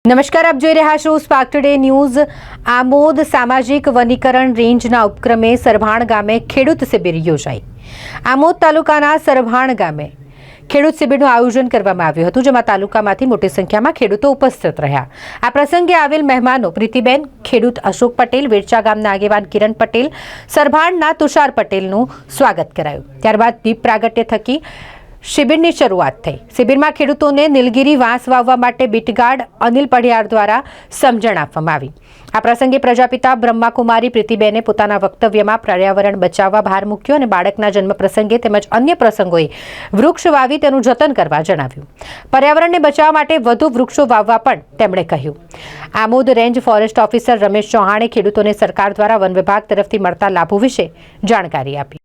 નમસ્કાર, આપ જોઈ રહ્યા છો સ્પાર્ક ટુડે ન્યૂઝ। આમોદ સામાજિક વનીકરણ રેન્જના ઉપક્રમે સરભાણ ગામે ખેડૂત શિબિર યોજાઈ। આમોદ તાલુકાના સરભાણ ગામે ખેડૂત શિબિરનું આયોજન કરવામાં આવ્યું હતું, જેમાં તાલુકામાંથી મોટી સંખ્યામાં ખેડૂતો ઉપસ્થિત રહ્યા। આ પ્રસંગે આવેલ મહેમાનો પ્રીતિબેન, ખેડૂત અશોક પટેલ, વેરચા ગામના આગેવાન કિરણ પટેલ, સરભાણના તુષાર પટેલનું સ્વાગત કરાયું। ત્યારબાદ દીપ પ્રાગટ્ય થકી શિબિરની શરૂઆત થઈ। શિબિરમાં ખેડૂતોને નીલગિરી વાંસ વાવવા માટે બીટગાર્ડ અનિલ પઢિયાર દ્વારા સમજણ આપવામાં આવી। આ પ્રસંગે પ્રજાપિતા બ્રહ્માકુમારી પ્રીતિબેને પોતાના વક્તવ્યમાં પર્યાવરણ બચાવવા ભાર મૂક્યો અને બાળકના જન્મ પ્રસંગે તેમજ અન્ય પ્રસંગોએ વૃક્ષ વાવી તેનું જતન કરવા જણાવ્યું। પર્યાવરણને બચાવવા માટે વધુ વૃક્ષો વાવવા પણ તેમણે કહ્યું। Amod range forest officer Ramesh ચૌહાણે ખેડૂતોને સરકાર દ્વારા વન વિભાગ તરફથી મળતા લાભો વિશે જાણકારી આપી।